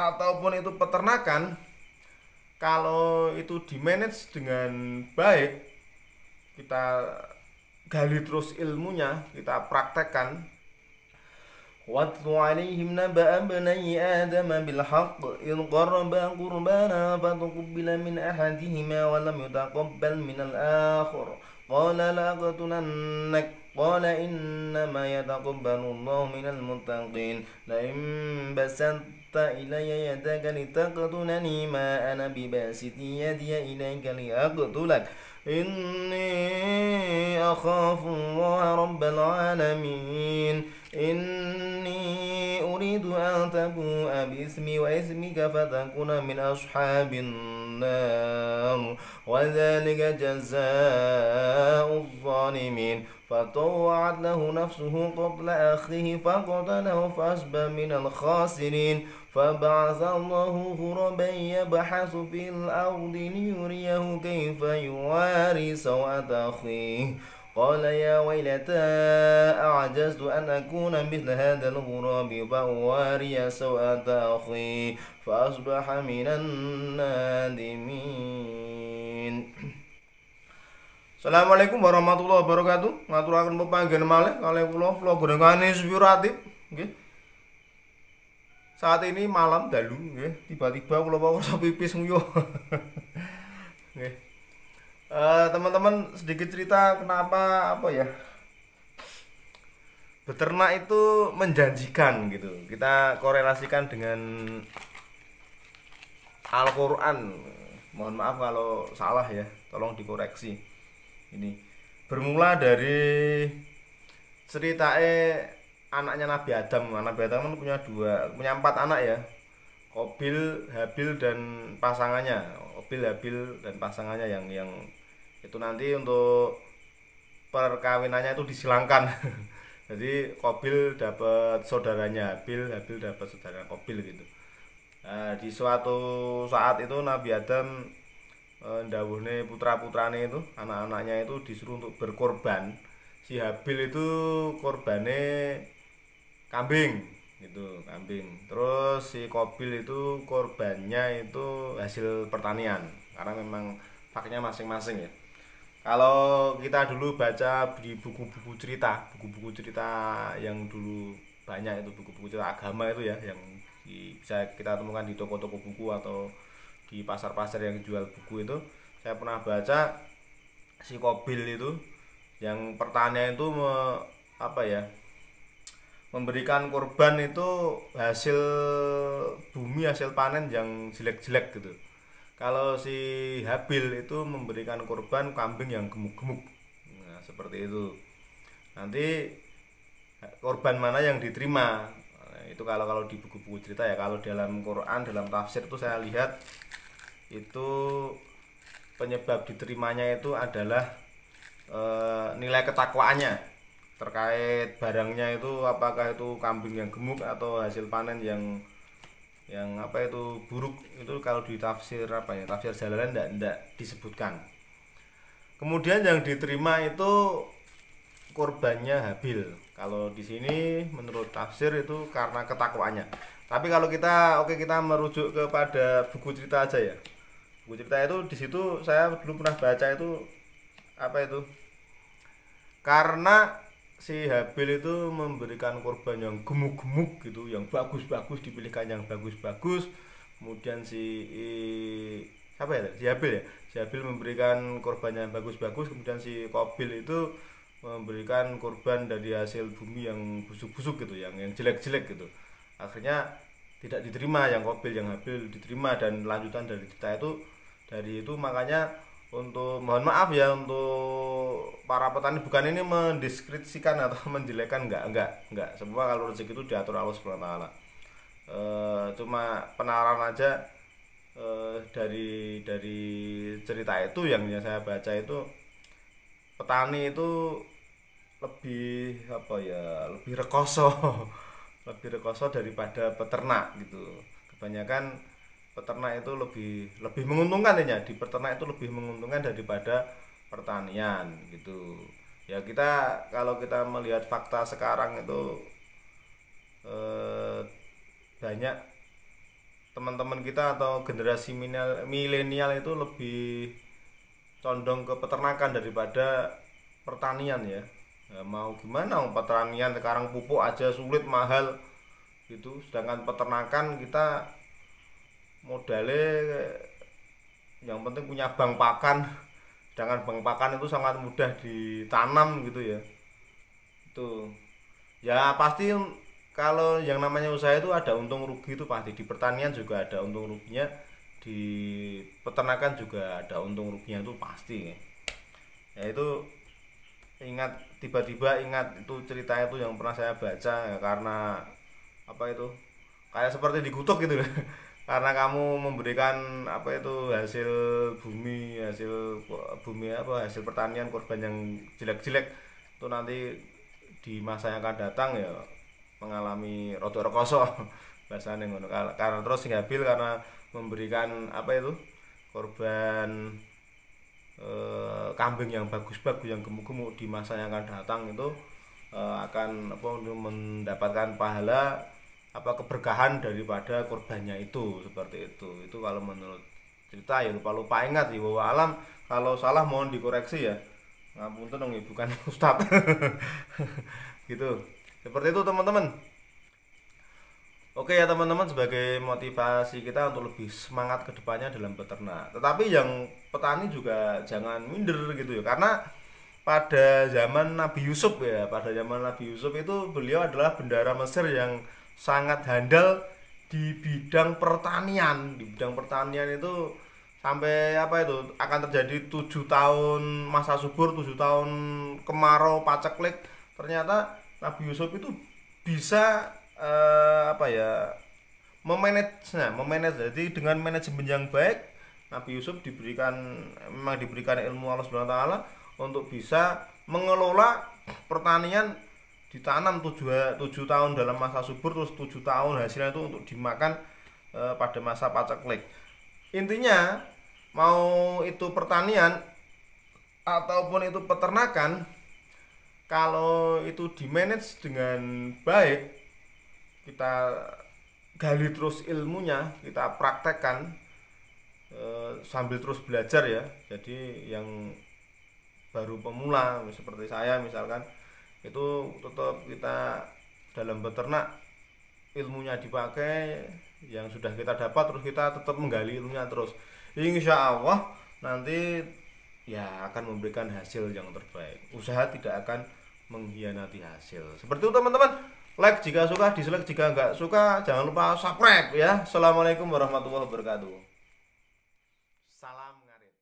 ataupun itu peternakan, kalau itu di manage dengan baik, kita gali terus ilmunya, kita praktekkan. واتل عليهم نبأ بني آدم بالحق إذ قربا قربانا فتقبل من أحدهما ولم يتقبل من الآخر قال لأقتلنك قال إنما يتقبل الله من المتقين لئن بسطت إلي يدك لتقتلني ما أنا بباسط يدي إليك لأقتلك إني أخاف الله رب العالمين إني أريد أن تبوء باسمي واسمك فتكون من أصحاب النار وذلك جزاء الظالمين فطوعت له نفسه قتل أخيه فقتله فأصبح من الخاسرين فبعث الله غربا يبحث في الأرض ليريه كيف يواري سوءة أخيه قال يا ويلتى أعجزت أن أكون مثل هذا الغراب فأواري سوءة أخي فأصبح من النادمين. Assalamualaikum warahmatullahi wabarakatuh. Ngaturaken pepanggen malih kalih kula Gorengane Inspiratif nggih. Saat ini malam dalu nggih, tiba-tiba kula pawarsa pipis nguyuh. Nggih. Teman-teman sedikit cerita kenapa apa ya? Beternak itu menjanjikan gitu. Kita korelasikan dengan Al-Qur'an. Mohon maaf kalau salah ya, tolong dikoreksi. Ini bermula dari ceritae anaknya Nabi Adam. Nabi Adam kan punya 4 anak ya. Qabil, Habil dan pasangannya. Qabil, Habil dan pasangannya yang itu nanti untuk perkawinannya itu disilangkan. Jadi Qabil dapat saudaranya Habil, Habil dapat saudara Qabil gitu. Nah, di suatu saat itu Nabi Adam ndawuhne putra-putrane itu, anak-anaknya itu disuruh untuk berkorban. Si Habil itu korbane kambing gitu, kambing. Terus si Qabil itu korbannya itu hasil pertanian, karena memang haknya masing-masing ya. Kalau kita dulu baca di buku-buku cerita yang dulu banyak itu buku-buku cerita agama itu ya, yang bisa kita temukan di toko-toko buku atau di pasar-pasar yang jual buku itu, saya pernah baca si Qabil itu yang pertanian itu memberikan korban itu hasil bumi, hasil panen yang jelek-jelek gitu. Kalau si Habil itu memberikan korban kambing yang gemuk-gemuk. Nah, seperti itu. Nanti korban mana yang diterima? Nah, itu kalau di buku-buku cerita ya. Kalau dalam Quran, dalam tafsir itu saya lihat itu penyebab diterimanya itu adalah nilai ketakwaannya terkait barangnya itu, apakah itu kambing yang gemuk atau hasil panen yang apa itu buruk. Itu kalau di tafsir tafsir Jalalain enggak disebutkan. Kemudian yang diterima itu korbannya Habil. Kalau di sini menurut tafsir itu karena ketakwaannya. Tapi kalau kita merujuk kepada buku cerita aja ya. Buku cerita itu di situ saya dulu pernah baca itu karena si Habil itu memberikan korban yang gemuk-gemuk gitu, yang bagus-bagus, dipilihkan yang bagus-bagus. Kemudian si Habil ya. Si Habil memberikan korban yang bagus-bagus, kemudian si Qabil itu memberikan korban dari hasil bumi yang busuk-busuk gitu, yang jelek-jelek gitu. Akhirnya tidak diterima yang Qabil, yang Habil diterima. Dan lanjutan dari cerita itu makanya untuk mohon maaf ya untuk para petani, bukan ini mendiskreditkan atau menjelekkan, enggak. Semua kalau rezeki itu diatur Allah Subhanahu wa taala. Cuma penalaran aja dari cerita itu yang saya baca itu, petani itu lebih lebih rekoso lebih rekoso daripada peternak gitu. Kebanyakan peternak itu lebih menguntungkan ya, di peternak itu lebih menguntungkan daripada pertanian gitu ya. Kalau kita melihat fakta sekarang itu banyak teman-teman kita atau generasi milenial itu lebih condong ke peternakan daripada pertanian ya. Nah, mau gimana pertanian sekarang pupuk aja sulit mahal gitu, sedangkan peternakan kita modalnya yang penting punya bank pakan, sedangkan bank pakan itu sangat mudah ditanam gitu ya. Itu ya pasti kalau yang namanya usaha itu ada untung rugi, itu pasti di pertanian juga ada untung ruginya, di peternakan juga ada untung ruginya, itu pasti ya. Itu ingat, tiba-tiba ingat itu ceritanya itu yang pernah saya baca ya, karena apa itu kayak seperti dikutuk gitu loh. Karena kamu memberikan apa itu hasil bumi apa hasil pertanian korban yang jelek-jelek, itu nanti di masa yang akan datang ya mengalami roto rekoso bahasanya ngono. Karena terus Habil karena memberikan apa itu korban kambing yang bagus-bagus yang gemuk-gemuk, di masa yang akan datang itu akan apa mendapatkan pahala apa keberkahan daripada korbannya itu, seperti itu kalau menurut cerita ya. Lupa ingat ya, bahwa alam, kalau salah mohon dikoreksi ya, ngapunten dong bukan ustad. Gitu, seperti itu teman-teman. Oke ya teman-teman, sebagai motivasi kita untuk lebih semangat ke depannya dalam beternak. Tetapi yang petani juga jangan minder gitu ya, karena pada zaman Nabi Yusuf ya, pada zaman Nabi Yusuf itu beliau adalah bendahara Mesir yang sangat handal di bidang pertanian. Di bidang pertanian itu sampai apa itu akan terjadi 7 tahun masa subur, 7 tahun kemarau paceklik. Ternyata Nabi Yusuf itu bisa apa ya memanage. Jadi dengan manajemen yang baik, Nabi Yusuf memang diberikan ilmu Allah Subhanahu wa taala untuk bisa mengelola pertanian, ditanam 7 tahun dalam masa subur, terus 7 tahun hasilnya itu untuk dimakan pada masa paceklik. Intinya mau itu pertanian ataupun itu peternakan, kalau itu di manage dengan baik, kita gali terus ilmunya, kita praktekkan sambil terus belajar ya. Jadi yang baru pemula seperti saya misalkan, itu tetap kita dalam beternak ilmunya dipakai, yang sudah kita dapat terus kita tetap menggali ilmunya terus, insya Allah nanti ya akan memberikan hasil yang terbaik. Usaha tidak akan mengkhianati hasil. Seperti itu teman-teman. Like jika suka, dislike jika nggak suka, jangan lupa subscribe ya. Assalamualaikum warahmatullahi wabarakatuh. Salam ngarit.